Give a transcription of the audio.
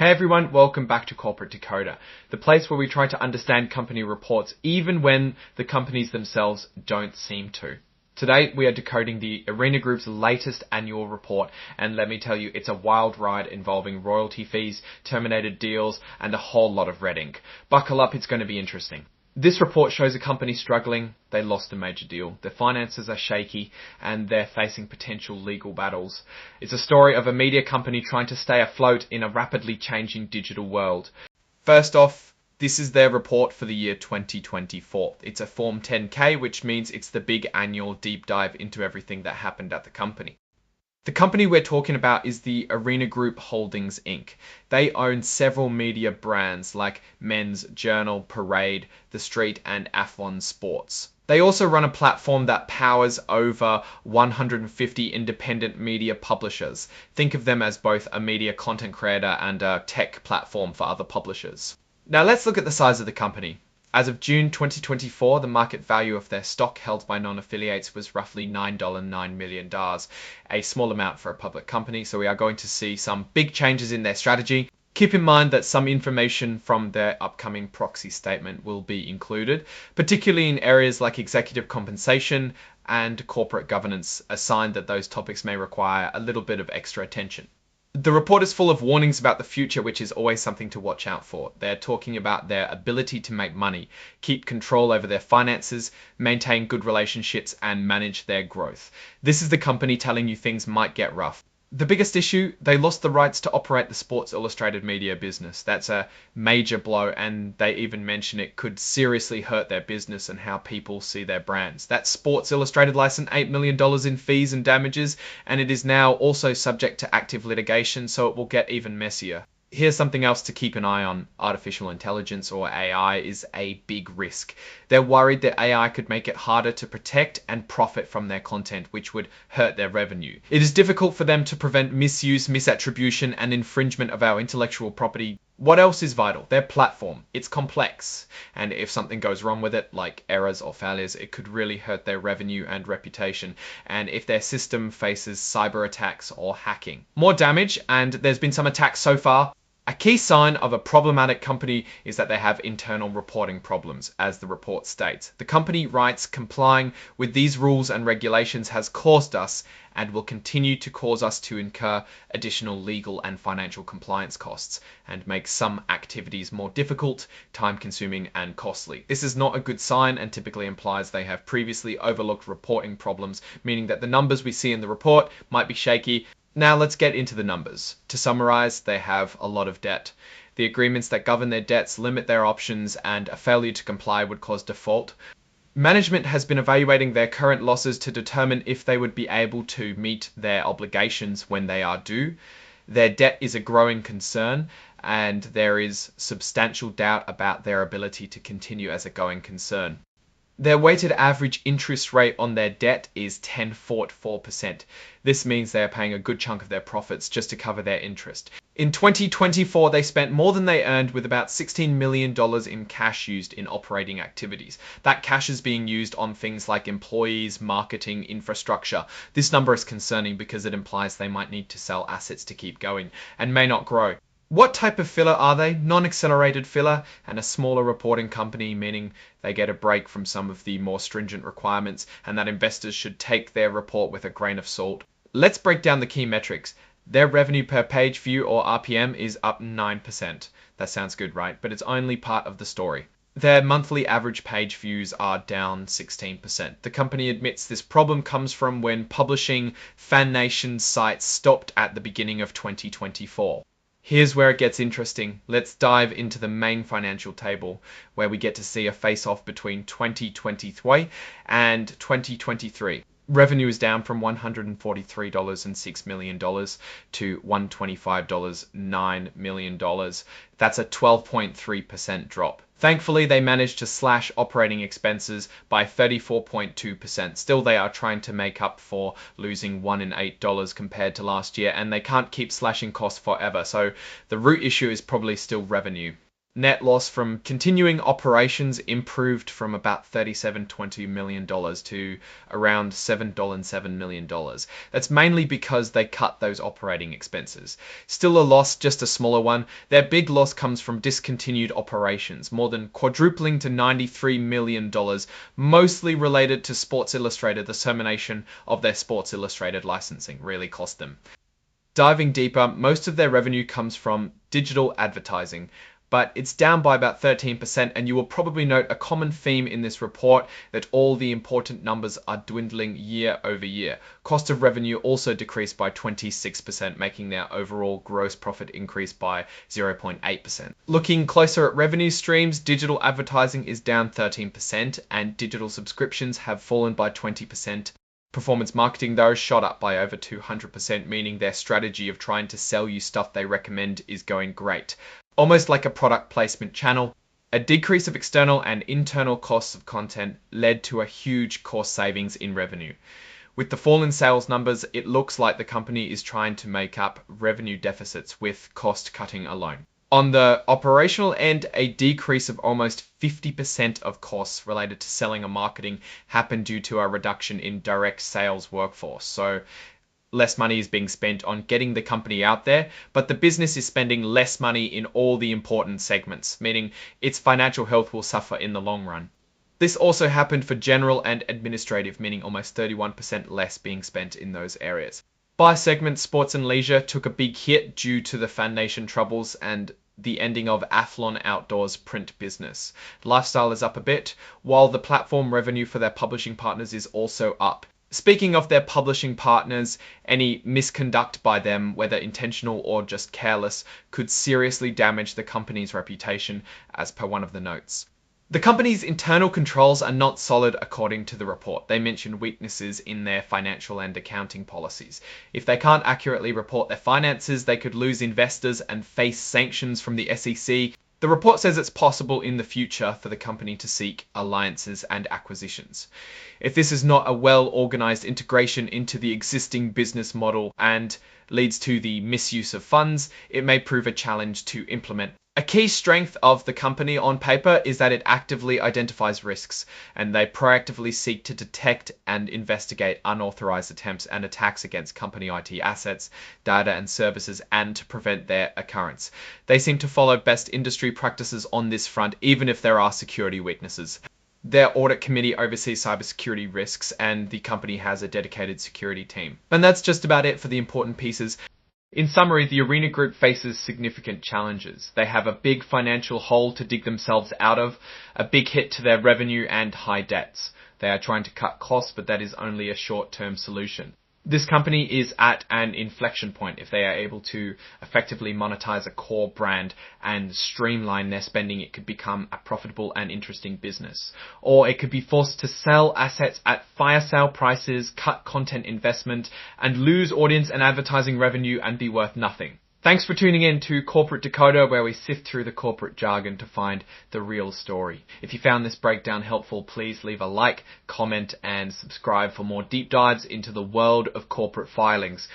Hey everyone, welcome back to Corporate Decoder, the place where we try to understand company reports even when the companies themselves don't seem to. Today we are decoding the Arena Group's latest annual report, and let me tell you, it's a wild ride involving royalty fees, terminated deals, and a whole lot of red ink. Buckle up, it's going to be interesting. This report shows a company struggling, they lost a major deal, their finances are shaky, and they're facing potential legal battles. It's a story of a media company trying to stay afloat in a rapidly changing digital world. First off, this is their report for the year 2024. It's a Form 10K, which means it's the big annual deep dive into everything that happened at the company. The company we're talking about is the Arena Group Holdings Inc. They own several media brands like Men's Journal, Parade, The Street, and Athlon Sports. They also run a platform that powers over 150 independent media publishers. Think of them as both a media content creator and a tech platform for other publishers. Now let's look at the size of the company. As of June 2024, the market value of their stock held by non-affiliates was roughly $9.9 million, a small amount for a public company, so we are going to see some big changes in their strategy. Keep in mind that some information from their upcoming proxy statement will be included, particularly in areas like executive compensation and corporate governance, a sign that those topics may require a little bit of extra attention. The report is full of warnings about the future, which is always something to watch out for. They're talking about their ability to make money, keep control over their finances, maintain good relationships, and manage their growth. This is the company telling you things might get rough. The biggest issue, they lost the rights to operate the Sports Illustrated media business. That's a major blow, and they even mention it could seriously hurt their business and how people see their brands. That Sports Illustrated licensed $8 million in fees and damages, and it is now also subject to active litigation, so it will get even messier. Here's something else to keep an eye on. Artificial intelligence, or AI, is a big risk. They're worried that AI could make it harder to protect and profit from their content, which would hurt their revenue. It is difficult for them to prevent misuse, misattribution, and infringement of our intellectual property. What else is vital? Their platform. It's complex, and if something goes wrong with it, like errors or failures, it could really hurt their revenue and reputation, and if their system faces cyber attacks or hacking. More damage, and there's been some attacks so far. A key sign of a problematic company is that they have internal reporting problems, as the report states. The company writes, complying with these rules and regulations has caused us and will continue to cause us to incur additional legal and financial compliance costs and make some activities more difficult, time-consuming, and costly. This is not a good sign and typically implies they have previously overlooked reporting problems, meaning that the numbers we see in the report might be shaky. Now let's get into the numbers. To summarize, they have a lot of debt. The agreements that govern their debts limit their options, and a failure to comply would cause default. Management has been evaluating their current losses to determine if they would be able to meet their obligations when they are due. Their debt is a growing concern, and there is substantial doubt about their ability to continue as a going concern. Their weighted average interest rate on their debt is 10.44%. This means they are paying a good chunk of their profits just to cover their interest. In 2024, they spent more than they earned, with about $16 million in cash used in operating activities. That cash is being used on things like employees, marketing, infrastructure. This number is concerning because it implies they might need to sell assets to keep going and may not grow. What type of filler are they? Non-accelerated filler and a smaller reporting company, meaning they get a break from some of the more stringent requirements and that investors should take their report with a grain of salt. Let's break down the key metrics. Their revenue per page view, or RPM, is up 9%. That sounds good, right? But it's only part of the story. Their monthly average page views are down 16%. The company admits this problem comes from when publishing Fan Nation's sites stopped at the beginning of 2024. Here's where it gets interesting. Let's dive into the main financial table, where we get to see a face-off between 2023 and 2023. Revenue is down from $143.6 million to $125.9 million. That's a 12.3% drop. Thankfully, they managed to slash operating expenses by 34.2%. Still, they are trying to make up for losing $1 in $8 compared to last year, and they can't keep slashing costs forever, so the root issue is probably still revenue. Net loss from continuing operations improved from about $37.20 million to around $7.7 million. That's mainly because they cut those operating expenses. Still a loss, just a smaller one. Their big loss comes from discontinued operations, more than quadrupling to $93 million, mostly related to Sports Illustrated. The termination of their Sports Illustrated licensing really cost them. Diving deeper, most of their revenue comes from digital advertising, but it's down by about 13%, and you will probably note a common theme in this report that all the important numbers are dwindling year over year. Cost of revenue also decreased by 26%, making their overall gross profit increase by 0.8%. Looking closer at revenue streams, digital advertising is down 13%, and digital subscriptions have fallen by 20%. Performance marketing, though, shot up by over 200%, meaning their strategy of trying to sell you stuff they recommend is going great. Almost like a product placement channel, a decrease of external and internal costs of content led to a huge cost savings in revenue. With the fall in sales numbers, it looks like the company is trying to make up revenue deficits with cost cutting alone. On the operational end, a decrease of almost 50% of costs related to selling and marketing happened due to a reduction in direct sales workforce. So less money is being spent on getting the company out there, but the business is spending less money in all the important segments, meaning its financial health will suffer in the long run. This also happened for general and administrative, meaning almost 31% less being spent in those areas. By segment, sports and leisure took a big hit due to the Fan Nation troubles and the ending of Athlon Outdoors print business. Lifestyle is up a bit, while the platform revenue for their publishing partners is also up. Speaking of their publishing partners, any misconduct by them, whether intentional or just careless, could seriously damage the company's reputation, as per one of the notes. The company's internal controls are not solid according to the report. They mention weaknesses in their financial and accounting policies. If they can't accurately report their finances, they could lose investors and face sanctions from the SEC. The report says it's possible in the future for the company to seek alliances and acquisitions. If this is not a well-organized integration into the existing business model and leads to the misuse of funds, it may prove a challenge to implement. A key strength of the company on paper is that it actively identifies risks, and they proactively seek to detect and investigate unauthorized attempts and attacks against company IT assets, data and services, and to prevent their occurrence. They seem to follow best industry practices on this front, even if there are security weaknesses. Their audit committee oversees cybersecurity risks, and the company has a dedicated security team. And that's just about it for the important pieces. In summary, the Arena Group faces significant challenges. They have a big financial hole to dig themselves out of, a big hit to their revenue, and high debts. They are trying to cut costs, but that is only a short-term solution. This company is at an inflection point. If they are able to effectively monetize a core brand and streamline their spending, it could become a profitable and interesting business. Or it could be forced to sell assets at fire sale prices, cut content investment, and lose audience and advertising revenue and be worth nothing. Thanks for tuning in to Corporate Decoder, where we sift through the corporate jargon to find the real story. If you found this breakdown helpful, please leave a like, comment, and subscribe for more deep dives into the world of corporate filings.